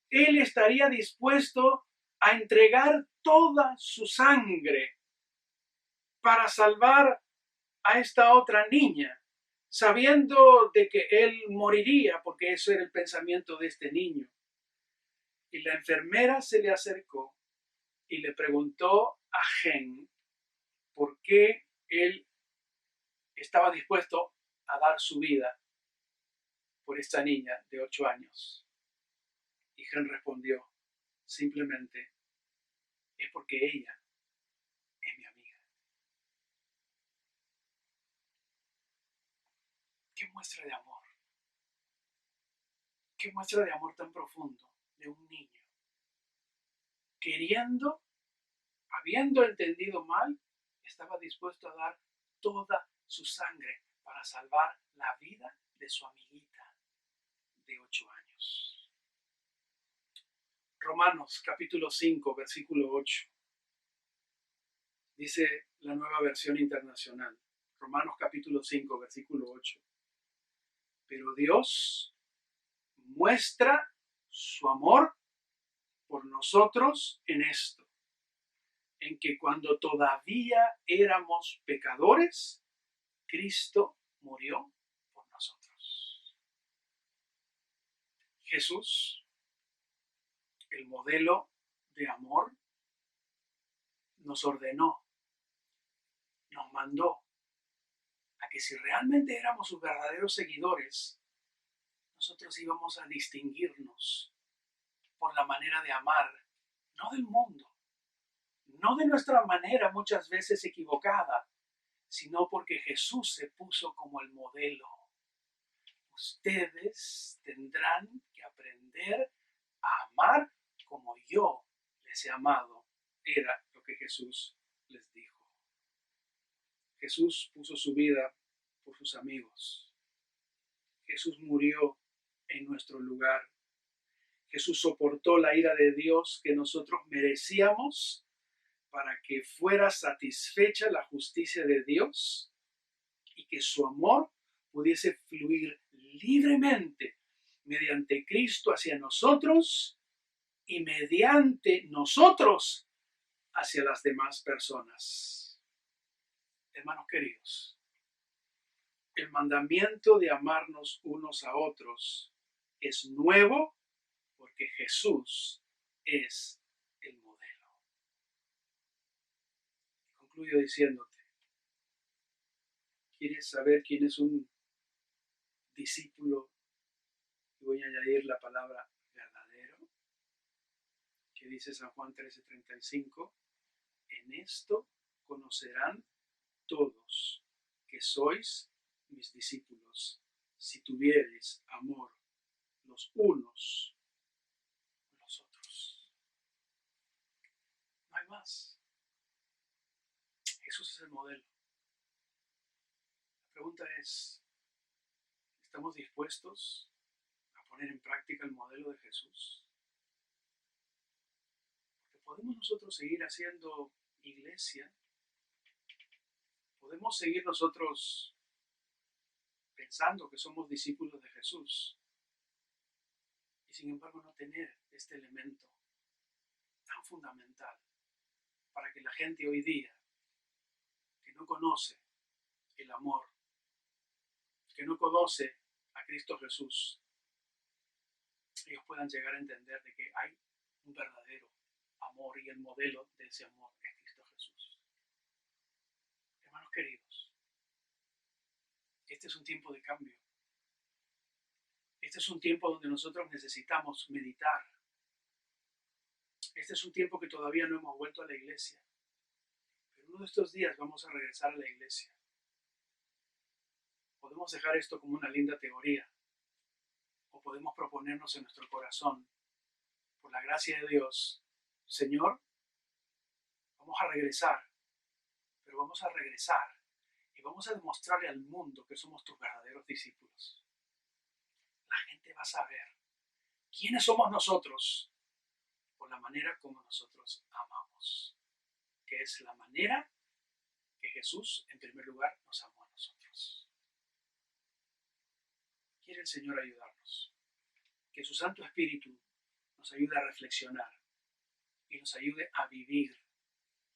él estaría dispuesto a entregar toda su sangre para salvar a esta otra niña, sabiendo de que él moriría, porque eso era el pensamiento de este niño? Y la enfermera se le acercó y le preguntó a Gen por qué él estaba dispuesto a dar su vida por esta niña de 8 años. Y Gen respondió, simplemente, es porque ella es mi amiga. ¡Qué muestra de amor! ¡Qué muestra de amor tan profundo de un niño! Queriendo, habiendo entendido mal, estaba dispuesto a dar toda su sangre para salvar la vida de su amiguita de 8 años. Romanos capítulo 5, versículo 8. Dice la Nueva Versión Internacional. Romanos capítulo 5, versículo 8. Pero Dios muestra su amor por nosotros en esto, en que cuando todavía éramos pecadores, Cristo murió por nosotros. Jesús, el modelo de amor, nos ordenó, nos mandó a que si realmente éramos sus verdaderos seguidores, nosotros íbamos a distinguirnos por la manera de amar, no del mundo, no de nuestra manera muchas veces equivocada, sino porque Jesús se puso como el modelo. Ustedes tendrán que aprender a amar como yo les he amado. Era lo que Jesús les dijo. Jesús puso su vida por sus amigos. Jesús murió en nuestro lugar. Jesús soportó la ira de Dios que nosotros merecíamos para que fuera satisfecha la justicia de Dios y que su amor pudiese fluir libremente mediante Cristo hacia nosotros y mediante nosotros hacia las demás personas. Hermanos queridos, el mandamiento de amarnos unos a otros es nuevo porque Jesús es el modelo. En concluyo diciéndote, ¿quieres saber quién es un discípulo? Y voy a añadir la palabra verdadero, que dice San Juan 13:35, en esto conocerán todos que sois mis discípulos, si tuviereis amor los unos con los otros. No hay más. Jesús es el modelo. La pregunta es, ¿estamos dispuestos a poner en práctica el modelo de Jesús? Porque podemos nosotros seguir haciendo iglesia, podemos seguir nosotros pensando que somos discípulos de Jesús y sin embargo no tener este elemento tan fundamental para que la gente hoy día que no conoce el amor, que no conoce a Cristo Jesús, ellos puedan llegar a entender de que hay un verdadero amor y el modelo de ese amor es Cristo Jesús. Hermanos queridos, este es un tiempo de cambio. Este es un tiempo donde nosotros necesitamos meditar. Este es un tiempo que todavía no hemos vuelto a la iglesia. Pero uno de estos días vamos a regresar a la iglesia. Podemos dejar esto como una linda teoría. O podemos proponernos en nuestro corazón, por la gracia de Dios, Señor, vamos a regresar. Pero vamos a regresar y vamos a demostrarle al mundo que somos tus verdaderos discípulos. La gente va a saber quiénes somos nosotros por la manera como nosotros amamos, que es la manera que Jesús en primer lugar nos amó a nosotros. Quiere el Señor ayudarnos, que su Santo Espíritu nos ayude a reflexionar y nos ayude a vivir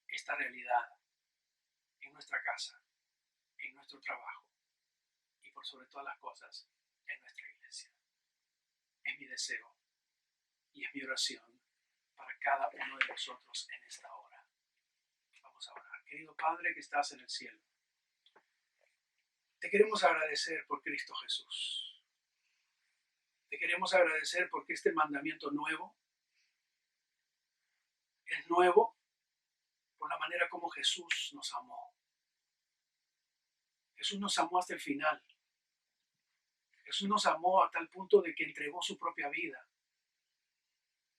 esta realidad en nuestra casa, en nuestro trabajo y por sobre todas las cosas en nuestra iglesia. Es mi deseo y es mi oración para cada uno de nosotros en esta hora. Vamos a orar. Querido Padre que estás en el cielo, te queremos agradecer por Cristo Jesús. Te queremos agradecer porque este mandamiento nuevo es nuevo por la manera como Jesús nos amó. Jesús nos amó hasta el final. Jesús nos amó a tal punto de que entregó su propia vida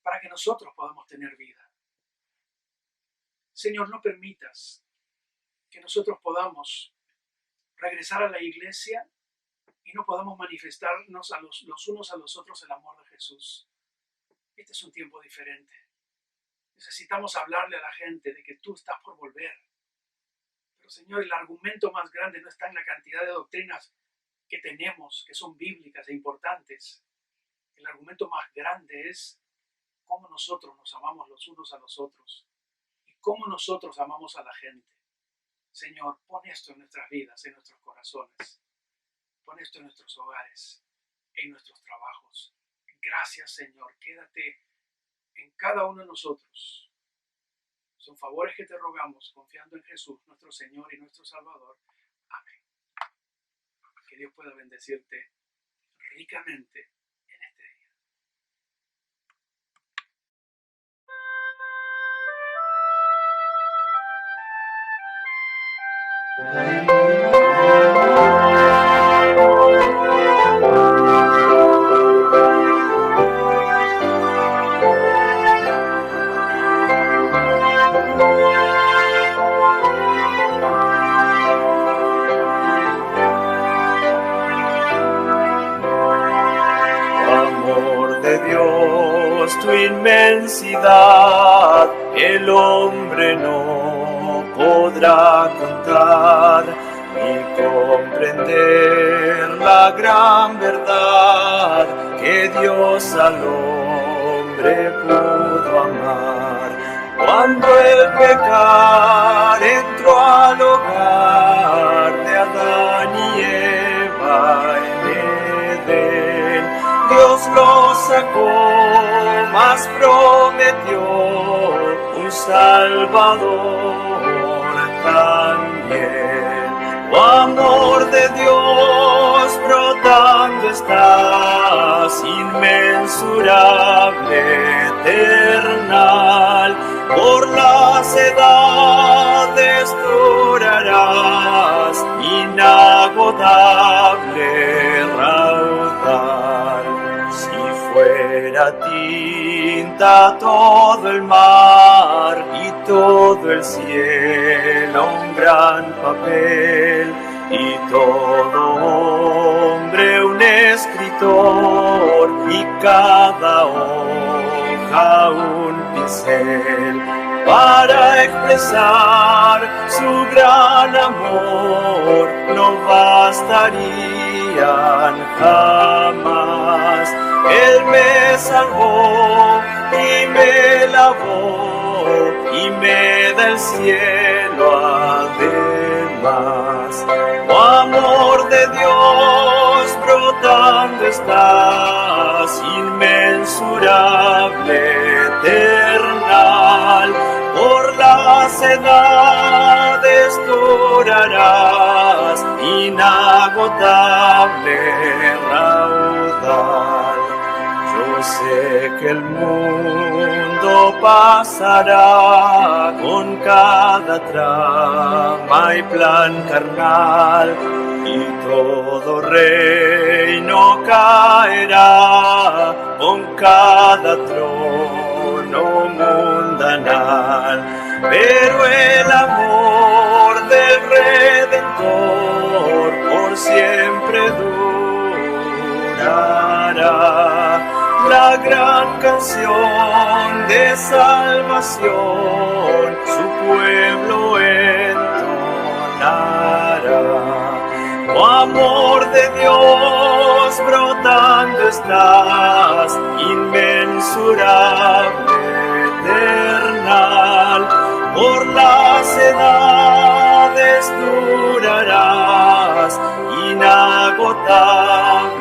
para que nosotros podamos tener vida. Señor, no permitas que nosotros podamos regresar a la iglesia y no podamos manifestarnos los unos a los otros el amor de Jesús. Este es un tiempo diferente. Necesitamos hablarle a la gente de que tú estás por volver. Pero Señor, el argumento más grande no está en la cantidad de doctrinas que tenemos, que son bíblicas e importantes. El argumento más grande es cómo nosotros nos amamos los unos a los otros y cómo nosotros amamos a la gente. Señor, pon esto en nuestras vidas, en nuestros corazones. Pon esto en nuestros hogares, en nuestros trabajos. Gracias, Señor. Quédate en cada uno de nosotros. Son favores que te rogamos, confiando en Jesús, nuestro Señor y nuestro Salvador. Amén. Que Dios pueda bendecirte ricamente en este día. Amor de Dios, tu inmensidad, el hombre no podrá contar ni comprender la gran verdad que Dios al hombre pudo amar. Cuando el pecado entró al hogar de Adán y Eva en Edén, Dios lo sacó, mas prometió un Salvador. también. Oh amor de Dios, brotando estás, inmensurable, eternal, por las edades durarás, inagotable raudal. Si fuera tinta todo el mar y todo el cielo un gran papel, y todo hombre un escritor, y cada hoja un pincel, para expresar su gran amor, no bastarían jamás. Él me salvó y me lavó y me da el cielo además. Oh amor de Dios, brotando estás, inmensurable, eternal, por las edades durarás, inagotable raudal. Yo sé que el mundo pasará con cada trama y plan carnal, y todo reino caerá con cada trono mundanal. Pero el amor del Redentor por siempre durará. La gran canción de salvación su pueblo entonará. Oh amor de Dios, brotando estás, inmensurable, eternal, por las edades durarás, inagotable